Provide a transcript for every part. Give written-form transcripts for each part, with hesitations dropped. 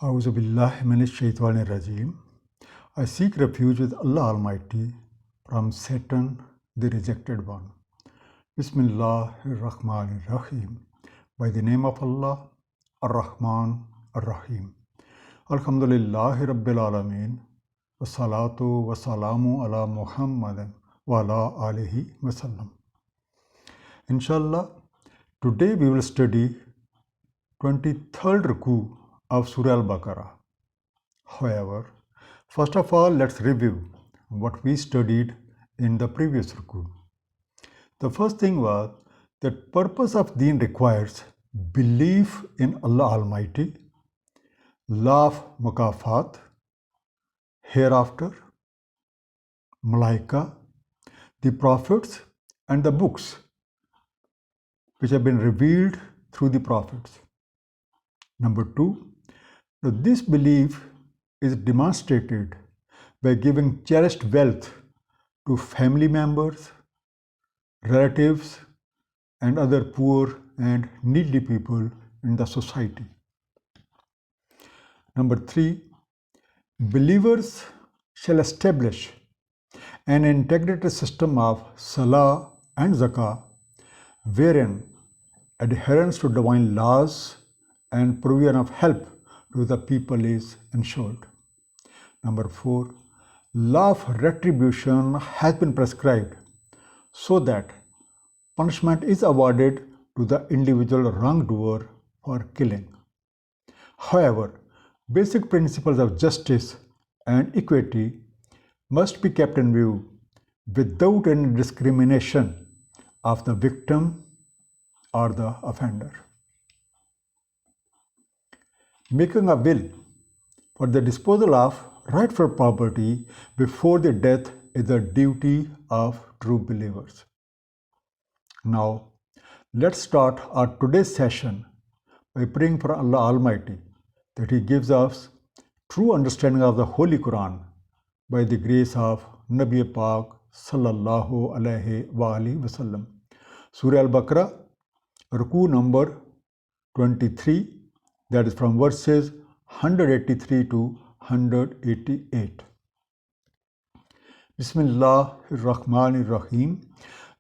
A'udhu billahi minash shaitanir rajim. I seek refuge with Allah Almighty from Satan, the rejected one. Bismillahir Rahmanir Rahim. By the name of Allah, Ar-Rahman, Ar-Rahim. Alhamdulillahi Rabbil Alameen. Wassalatu wassalamu ala Muhammadin wa ala alihi wasallam. Inshallah, today we will study 23rd Ruku of Surah Al-Baqarah. However, first of all, let's review what we studied in the previous Ruku. The first thing was that purpose of Deen requires belief in Allah Almighty, law of Mukafat, hereafter, Malaika, the prophets and the books which have been revealed through the prophets. Number two, this belief is demonstrated by giving cherished wealth to family members, relatives, and other poor and needy people in the society. Number three, believers shall establish an integrated system of Salah and Zakah, wherein adherence to divine laws and provision of help to the people is ensured. Number four, law of retribution has been prescribed so that punishment is awarded to the individual wrongdoer for killing. However, basic principles of justice and equity must be kept in view without any discrimination of the victim or the offender. Making a will for the disposal of rightful property before the death is the duty of true believers. Now, let's start our today's session by praying for Allah Almighty that He gives us true understanding of the Holy Quran by the grace of Nabi Pak Sallallahu Alaihi Wasallam. Surah Al-Baqarah, Ruku number 23, that is from verses 183 to 188. Bismillahir-Rahmanir-Rahim.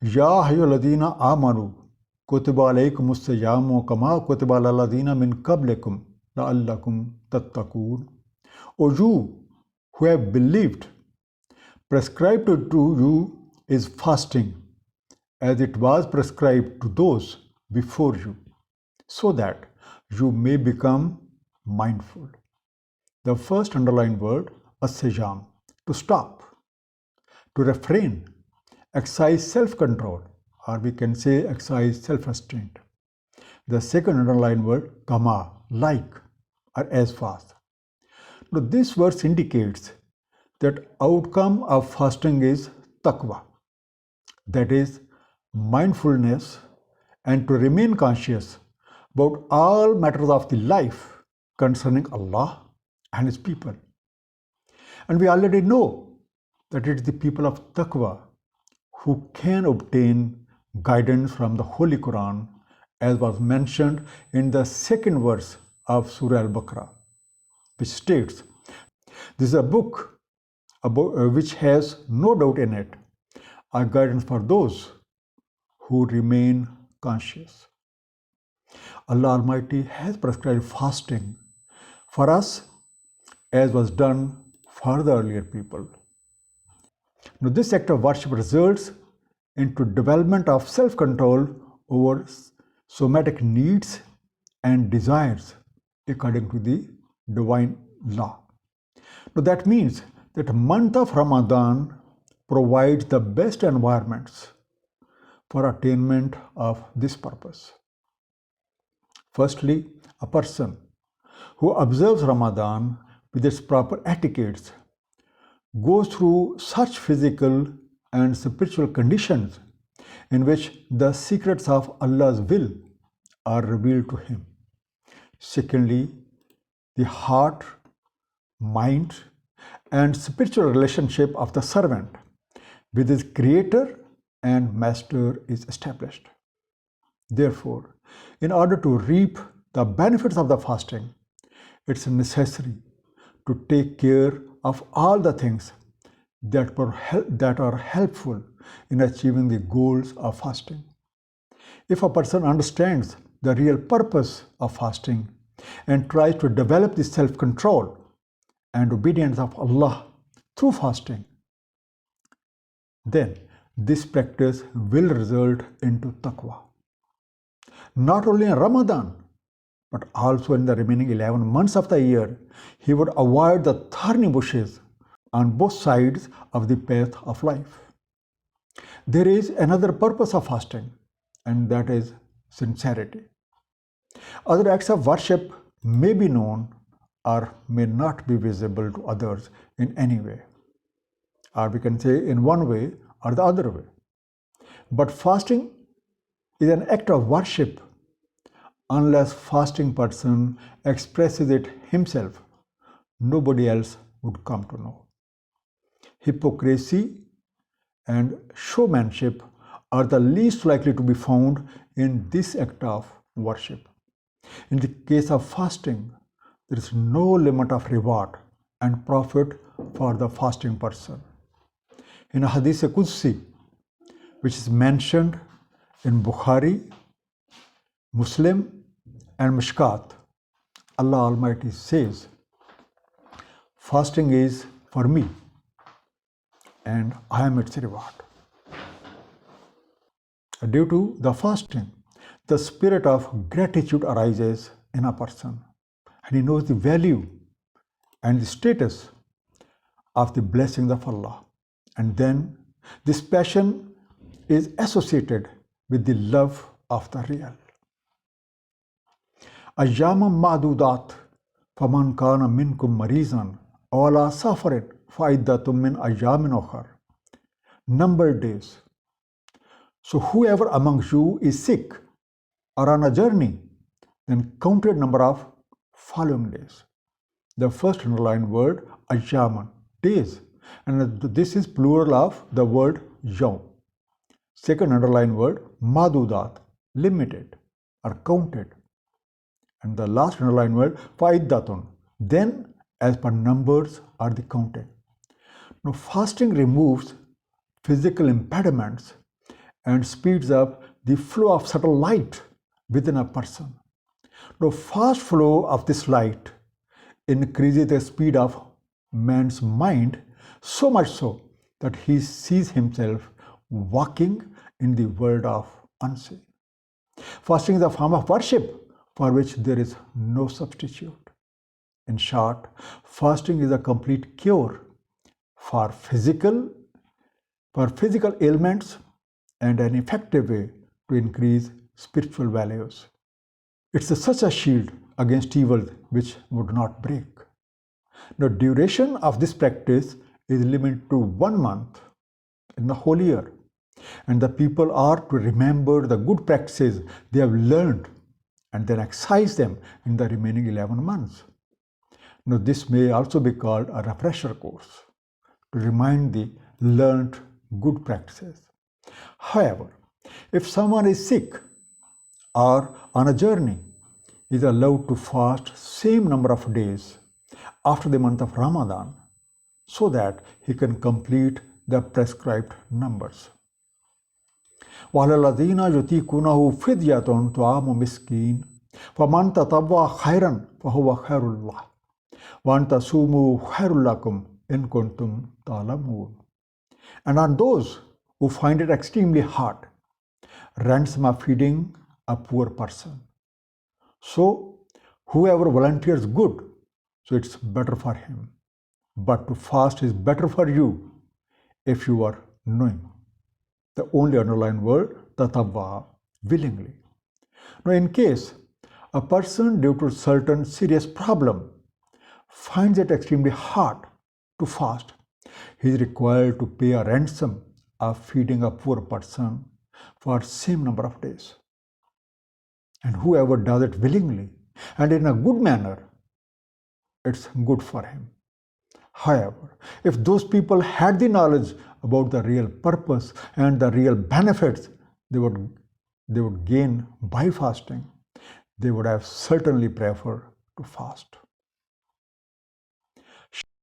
Ya ayyuhalladhina amanu kutiba alaykumus siyamu kama kutiba alal ladhina min qablikum la'allakum tattaqun. O you who have believed, prescribed to you is fasting, as it was prescribed to those before you, so that you may become mindful. The first underlined word, as-siyam, to stop, to refrain, exercise self-control, or we can say exercise self-restraint. The second underlined word, kama, like, or as fast. Now this verse indicates that outcome of fasting is taqwa, that is mindfulness, and to remain conscious about all matters of the life concerning Allah and His people. And we already know that it is the people of taqwa who can obtain guidance from the Holy Quran, as was mentioned in the second verse of Surah Al-Baqarah, which states, this is a book which has no doubt in it, a guidance for those who remain conscious. Allah Almighty has prescribed fasting for us, as was done for the earlier people. Now, this act of worship results into development of self-control over somatic needs and desires according to the divine law. Now, that means that the month of Ramadan provides the best environments for attainment of this purpose. Firstly, a person who observes Ramadan with its proper etiquettes goes through such physical and spiritual conditions in which the secrets of Allah's will are revealed to him. Secondly, the heart, mind, and spiritual relationship of the servant with his creator and master is established. Therefore, in order to reap the benefits of the fasting, It's necessary to take care of all the things that are helpful in achieving the goals of fasting. If a person understands the real purpose of fasting and tries to develop the self-control and obedience of Allah through fasting, then this practice will result into taqwa. Not only in Ramadan, but also in the remaining 11 months of the year, he would avoid the thorny bushes on both sides of the path of life. There is another purpose of fasting, and that is sincerity. Other acts of worship may be known or may not be visible to others in any way, or we can say in one way or the other way. But fasting is an act of worship. Unless fasting person expresses it himself, nobody else would come to know. Hypocrisy and showmanship are the least likely to be found in this act of worship. In the case of fasting, there is no limit of reward and profit for the fasting person. In a Hadith Qudsi, which is mentioned in Bukhari, Muslim, and Mishkat, Allah Almighty says, fasting is for me and I am its reward. Due to the fasting, the spirit of gratitude arises in a person, and he knows the value and the status of the blessings of Allah. And then this passion is associated with the love of the real. أياما معدودات فمن كان منكم مريضا أو على سفر فعدة من أيام أخر. Numbered days. So whoever among you is sick or on a journey, then counted number of following days. The first underlined word ayyaman, days, and this is plural of the word yawm. Second underlined word madudat, limited or counted. And the last underlined word faiddatun, then as per numbers are the counting. Now fasting removes physical impediments and speeds up the flow of subtle light within a person. Now fast flow of this light increases the speed of man's mind, so much so that he sees himself walking in the world of unseen. Fasting is a form of worship for which there is no substitute. In short, fasting is a complete cure for physical ailments and an effective way to increase spiritual values. It's such a shield against evil which would not break. The duration of this practice is limited to 1 month in the whole year, and the people are to remember the good practices they have learned and then exercise them in the remaining 11 months. Now, this may also be called a refresher course to remind the learned good practices. However, if someone is sick or on a journey, he is allowed to fast same number of days after the month of Ramadan so that he can complete the prescribed numbers. وعلى الذين يطيقونه فدية طعام مسكين فمن تطوع خيرا فهو خير له وأن تصوموا خير لكم إن كنتم تعلمون. And on those who find it extremely hard, ransom of feeding a poor person. So whoever volunteers good, so it's better for him. But to fast is better for you if you are knowing. The only underlined word, tatawwa, willingly. Now, in case a person due to certain serious problem finds it extremely hard to fast, he is required to pay a ransom of feeding a poor person for same number of days. And whoever does it willingly and in a good manner, it's good for him. However, if those people had the knowledge about the real purpose and the real benefits they would gain by fasting, they would have certainly preferred to fast.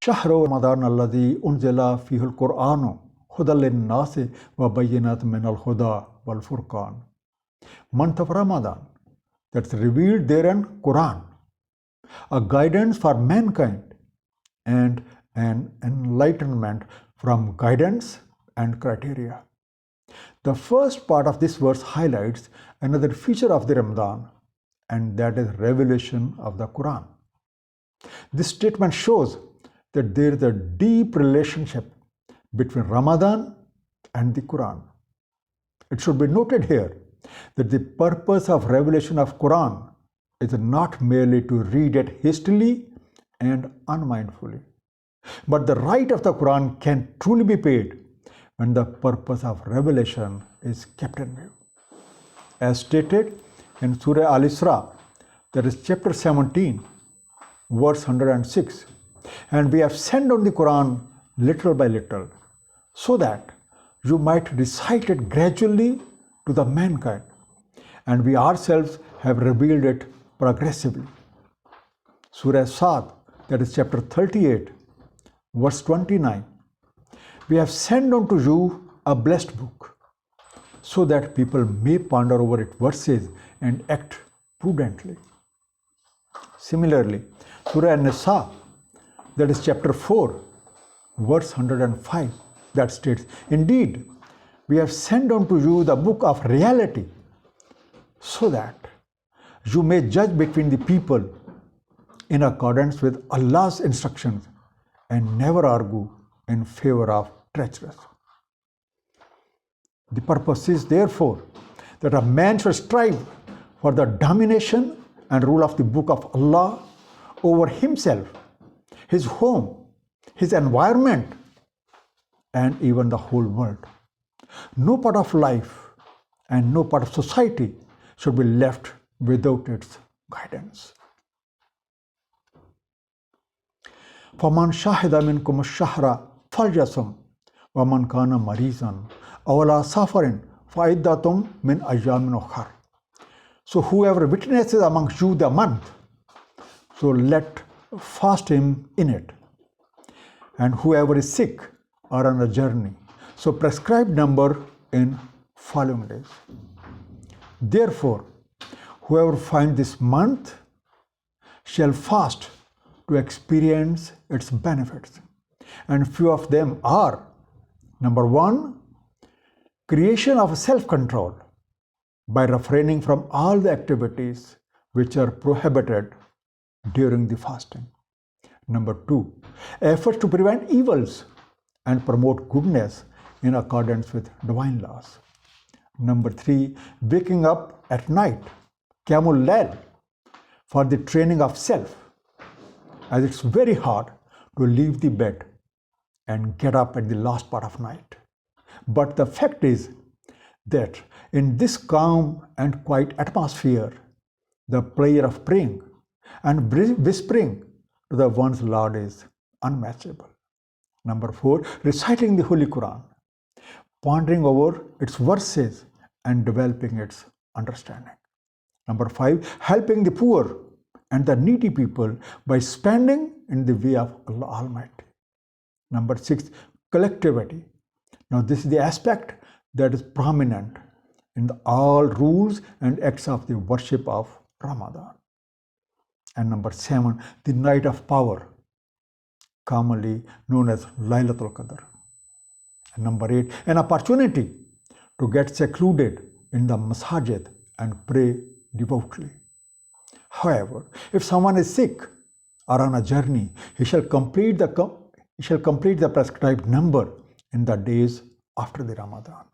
شهر رمضان الذي أنزل فيه القرآن هدى للناس وبينات من الهدى والفرقان. Month of Ramadan, that's revealed therein Quran, a guidance for mankind and an enlightenment from guidance and criteria. The first part of this verse highlights another feature of the Ramadan, and that is revelation of the Quran. This statement shows that there is a deep relationship between Ramadan and the Quran. It should be noted here that the purpose of revelation of Quran is not merely to read it hastily and unmindfully, but the right of the Quran can truly be paid when the purpose of revelation is kept in view. As stated in Surah Al-Isra, that is chapter 17, verse 106, and we have sent down the Quran little by little, so that you might recite it gradually to the mankind, and we ourselves have revealed it progressively. Surah Sad, that is chapter 38, verse 29, we have sent down to you a blessed book, so that people may ponder over its verses and act prudently. Similarly, Surah An-Nisa, that is chapter 4, verse 105, that states, indeed, we have sent down to you the book of reality, so that you may judge between the people in accordance with Allah's instructions and never argue in favor of treacherous. The purpose is therefore that a man should strive for the domination and rule of the book of Allah over himself, his home, his environment, and even the whole world. No part of life and no part of society should be left without its guidance. فَمَنْ شَهِدَ مِنْكُمُ الشَّهْرَ فَلْيَصُمْ وَمَنْ كَانَ مَرِيضًا أَوْ عَلَىٰ سَفَرٍ فَعِدَّةٌ مِنْ أَيَّامٍ أُخَرَ. So whoever witnesses amongst you the month, so let fast him in it. And whoever is sick or on a journey, so prescribed number in following days. Therefore, whoever finds this month shall fast to experience its benefits. And few of them are, number one, creation of self-control by refraining from all the activities which are prohibited during the fasting. Number two, efforts to prevent evils and promote goodness in accordance with divine laws. Number three, waking up at night, Qiyamul Layl, for the training of self, as it's very hard to leave the bed and get up at the last part of night. But the fact is that in this calm and quiet atmosphere, the prayer of praying and whispering to the one's Lord is unmatchable. Number four, reciting the Holy Quran, pondering over its verses and developing its understanding. Number five, helping the poor and the needy people by spending in the way of Allah Almighty. Number six, collectivity. Now this is the aspect that is prominent in all rules and acts of the worship of Ramadan. And number seven, the night of power, commonly known as Laylatul Qadr. And number eight, an opportunity to get secluded in the masajid and pray devoutly. However, if someone is sick or on a journey, he shall complete the prescribed number in the days after the Ramadan.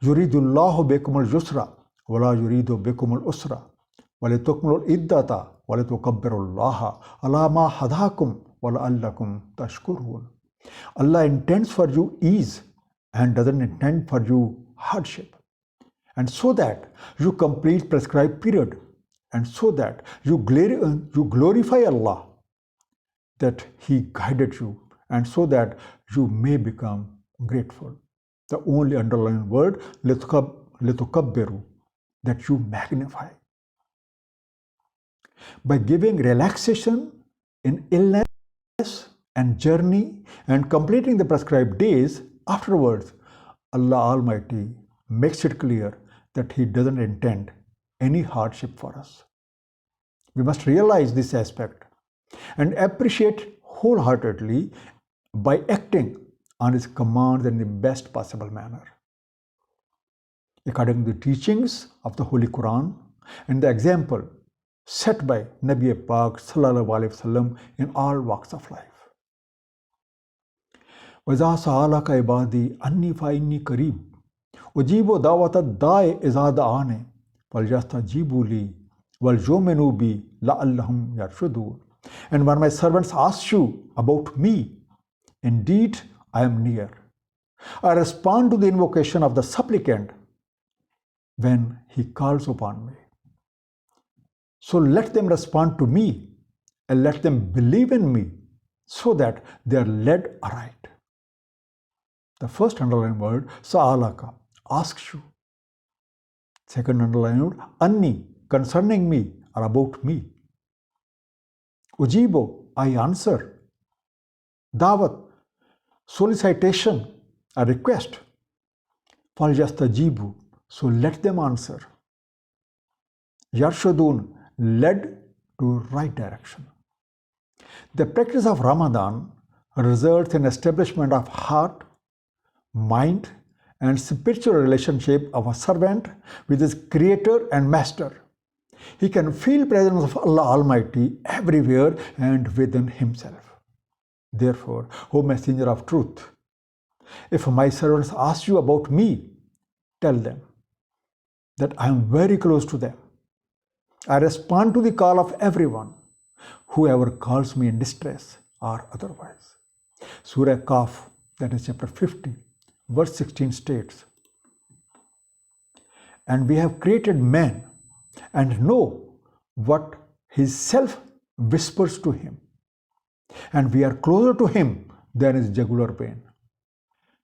Yuridullahu bikumul yusra wala yuridu bikumul usra walitukmulul iddata walitukabbirullaha ala ma hadakum wala'allakum tashkurun. Allah intends for you ease and doesn't intend for you hardship, and so that you complete prescribed period, and so that you glorify Allah that He guided you, and so that you may become grateful. The only underlying word, litukabbiru, that you magnify. By giving relaxation in illness and journey and completing the prescribed days, afterwards, Allah Almighty makes it clear that He doesn't intend any hardship for us. We must realize this aspect and appreciate wholeheartedly by acting on His commands in the best possible manner. According to the teachings of the Holy Quran and the example set by Nabi Pak Sallallahu Alaihi Wasallam in all walks of life. وَإِذَا سَأَلَكَ عِبَادِي أَنِّي فَإِنِّي قَرِيبٌ أُجِيبُ دَعْوَةَ الدَّاعِ إِذَا دَعَانِ فَلْيَسْتَجِيبُوا لِي وَلْيُؤْمِنُوا بِي لَعَلَّهُمْ يَرْشُدُونَ. And when my servants ask you about me, indeed I am near. I respond to the invocation of the supplicant when he calls upon me. So let them respond to me and let them believe in me so that they are led aright. The first underlined word, sa'alaka, asks you. Second underlined word, anni, concerning me or about me. Ujibo, I answer. Dawat, solicitation, a request. Falyastajibu, so let them answer. Yarshudun, led to right direction. The practice of Ramadan results in establishment of heart, mind, and spiritual relationship of a servant with his creator and master. He can feel presence of Allah Almighty everywhere and within himself. Therefore, O Messenger of Truth, if my servants ask you about me, tell them that I am very close to them. I respond to the call of everyone, whoever calls me in distress or otherwise. Surah Kaf, that is chapter 50, verse 16 states, and we have created man and know what his self whispers to him, and we are closer to him than his jugular vein.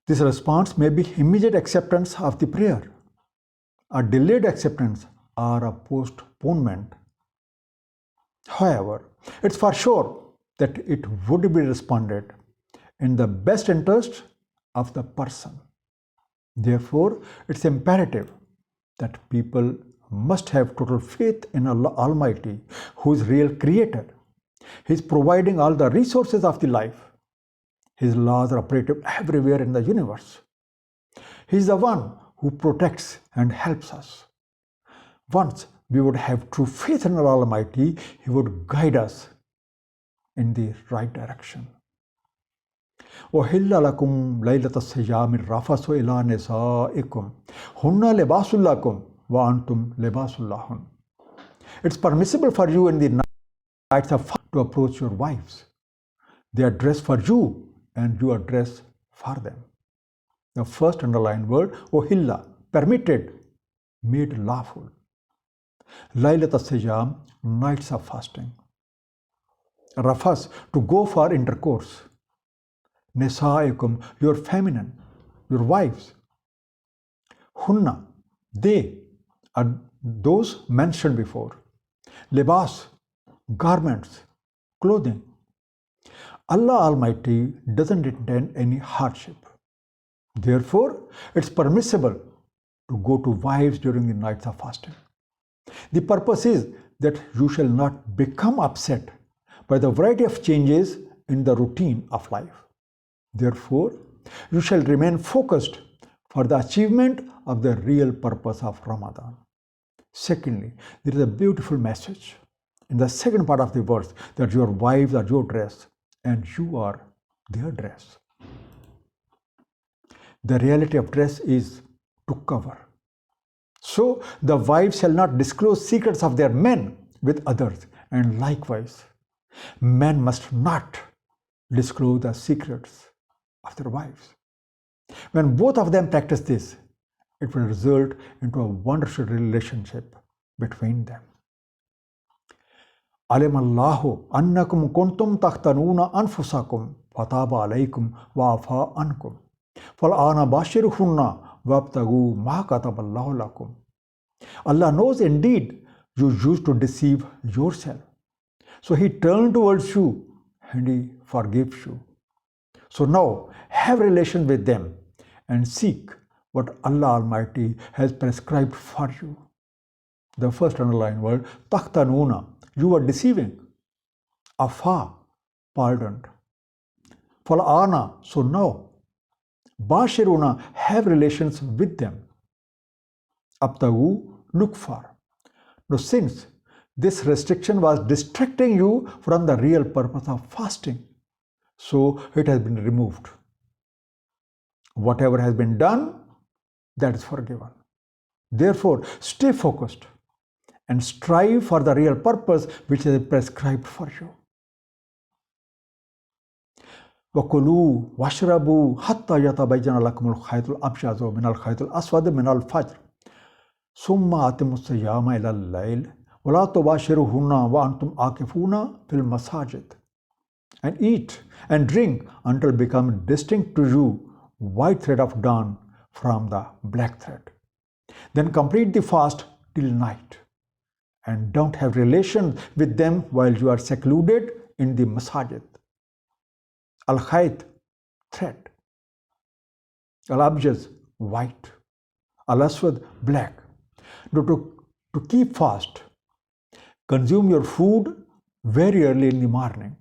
This response may be immediate acceptance of the prayer, a delayed acceptance, or a postponement. However, it's for sure that it would be responded in the best interest of the person. Therefore, it's imperative that people must have total faith in Allah Almighty, who is real creator. He is providing all the resources of the life. His laws are operative everywhere in the universe. He is the one who protects and helps us. Once we would have true faith in Allah Almighty, He would guide us in the right direction. أُحِلَّ لَكُمْ لَيْلَةَ الصِّيَامِ الرَّفَثُ إِلَى نِسَائِكُمْ هُنَّ لِبَاسٌ لَكُمْ وَأَنْتُمْ لِبَاسٌ لَهُنَّ. It's permissible for you in the nights of fast to approach your wives. They are dressed for you and you are dressed for them. The first underlined word, ohilla, permitted, made lawful. Laylat al-Siyam, nights of fasting. Rafas, to go for intercourse. Nisaikum, your feminine, your wives. Hunna, they are those mentioned before. Libas, garments, clothing. Allah Almighty doesn't intend any hardship. Therefore, it's permissible to go to wives during the nights of fasting. The purpose is that you shall not become upset by the variety of changes in the routine of life. Therefore, you shall remain focused for the achievement of the real purpose of Ramadan. Secondly, there is a beautiful message in the second part of the verse that your wives are your dress and you are their dress. The reality of dress is to cover. So the wives shall not disclose secrets of their men with others, and likewise, men must not disclose the secrets of their wives. When both of them practice this, it will result into a wonderful relationship between them. Alim Allahu annakum kuntum takhtanuna anfusakum fataba alaykum wa afa ankum fal'ana bashiruhunna wabtagu ma kataballahu lakum. Allah knows indeed you used to deceive yourself. So He turned towards you and He forgives you. So now have relations with them and seek what Allah Almighty has prescribed for you. The first underlined word, takhtanuna, you are deceiving. Afa, pardoned. Fal'ana, so now. Bashiruna, have relations with them. Abtagu, look for. Now since this restriction was distracting you from the real purpose of fasting, so it has been removed. Whatever has been done, that is forgiven. Therefore, stay focused and strive for the real purpose which is prescribed for you. وَكُلُوا وَاشْرَبُوا حَتَّى يَتَبَيَّنَ لَكُمُ الْخَيْطُ الْأَبْيَضُ مِنَ الْخَيْطِ الْأَسْوَدِ مِنَ الْفَجْرِ ثُمَّ أَتِمُّوا الصِّيَامَ إِلَى اللَّيْلِ وَلَا تُبَاشِرُوهُنَّ وَأَنْتُمْ عَاكِفُونَ فِي الْمَسَاجِدِ. And eat and drink until become distinct to you white thread of dawn from the black thread. Then complete the fast till night, and don't have relations with them while you are secluded in the masajid. Al-khayt, thread. Al-abjaz, white. Al-aswad, black. Now to keep fast, consume your food very early in the morning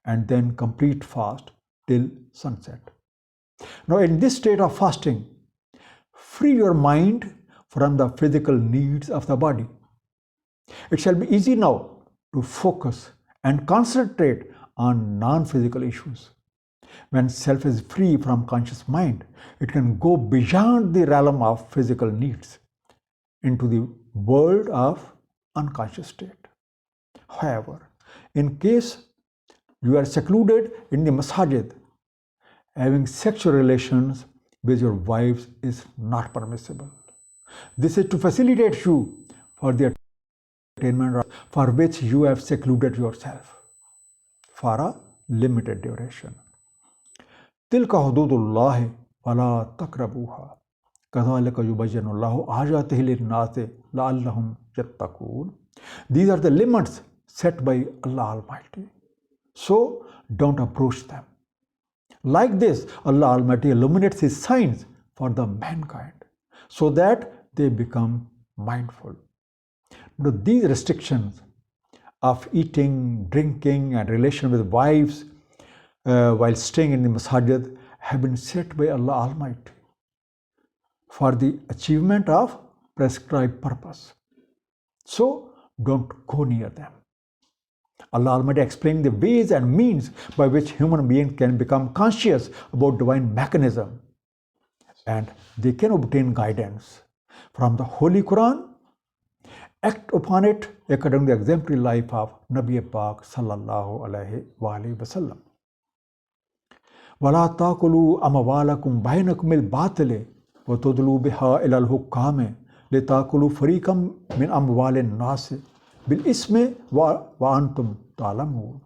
and then complete fast till sunset. Now in this state of fasting, free your mind from the physical needs of the body. It shall be easy now to focus and concentrate on non-physical issues. When self is free from conscious mind, it can go beyond the realm of physical needs into the world of unconscious state. However, in case you are secluded in the masajid, having sexual relations with your wives is not permissible. This is to facilitate you for the attainment for which you have secluded yourself for a limited duration. تِلْكَ حُدُودُ اللَّهِ وَلَا تَقْرَبُوهَا كَذَلِكَ يُبَيِّنُ اللَّهُ آيَاتِهِ لِلنَّاسِ لَعَلَّهُمْ يَتَّقُونَ. These are the limits set by Allah Almighty. So don't approach them. Like this, Allah Almighty illuminates His signs for the mankind so that they become mindful. Now, these restrictions of eating, drinking, and relation with wives while staying in the masajid have been set by Allah Almighty for the achievement of prescribed purpose. So don't go near them. Allah Almighty explained the ways and means by which human beings can become conscious about divine mechanism, and they can obtain guidance from the Holy Quran. Act upon it according to the exemplary life of Nabi Pak sallallahu alaihi wasallam. وَلَا تَأْكُلُوا أَمْوَالَكُمْ بَيْنَكُمْ بِالْبَاطِلِ وَتُدْلُوا بِهَا إِلَى الْحُكَّامِ لِتَأْكُلُوا فَرِيقًا مِنْ أَمْوَالِ النَّاسِ بِالْإِثْمِ وَأَنْتُمْ تَعْلَمُونَ.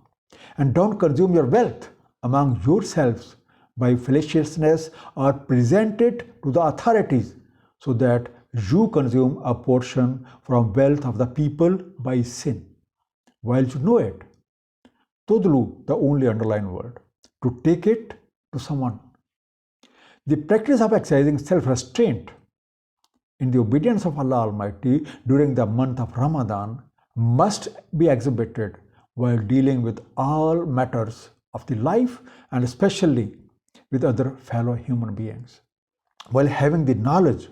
And don't consume your wealth among yourselves by fallaciousness or present it to the authorities so that you consume a portion from wealth of the people by sin, while you know it. Tudlu, the only underlined word, to take it to someone. The practice of exercising self-restraint in the obedience of Allah Almighty during the month of Ramadan must be exhibited while dealing with all matters of the life and especially with other fellow human beings. While having the knowledge,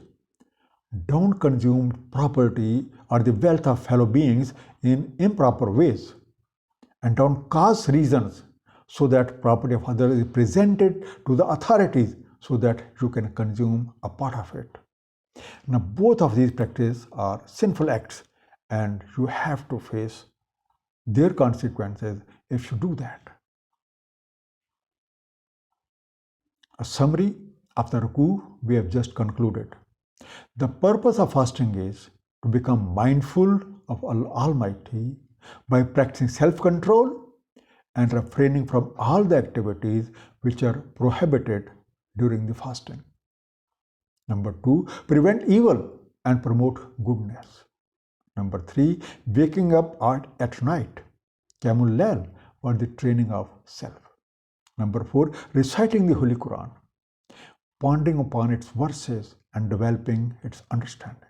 don't consume property or the wealth of fellow beings in improper ways, and don't cause reasons so that property of others is presented to the authorities so that you can consume a part of it. Now, both of these practices are sinful acts, and you have to face their consequences if you do that. A summary of the ruku we have just concluded. The purpose of fasting is to become mindful of Allah Almighty by practicing self-control and refraining from all the activities which are prohibited during the fasting. Number 2, prevent evil and promote goodness. Number 3, waking up at night, Qiyamul Layl, or the training of self. Number 4, reciting the Holy Quran, pondering upon its verses and developing its understanding.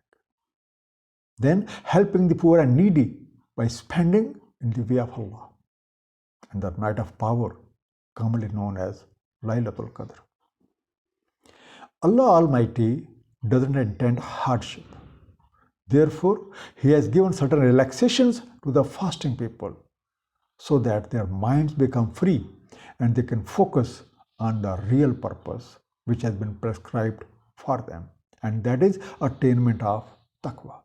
Then helping the poor and needy by spending in the way of Allah, and the night of power, commonly known as Laylatul Qadr. Allah Almighty doesn't intend hardship. Therefore, He has given certain relaxations to the fasting people so that their minds become free and they can focus on the real purpose which has been prescribed for them, and that is attainment of taqwa.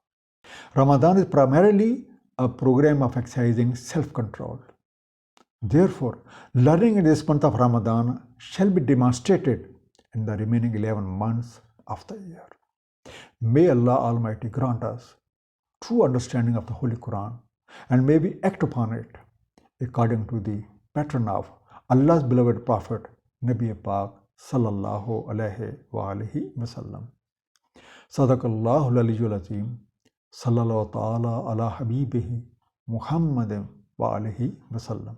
Ramadan is primarily a program of exercising self-control. Therefore, learning in this month of Ramadan shall be demonstrated in the remaining 11 months of the year. May Allah Almighty grant us true understanding of the Holy Quran, and may we act upon it according to the pattern of Allah's beloved Prophet Nabi Pak Sallallahu Alaihi wa alihi Wasallam. Sadaqallahu al-Aliyyul Azim. Sallallahu ta'ala ala habibihi Muhammadin wa alihi Wasallam.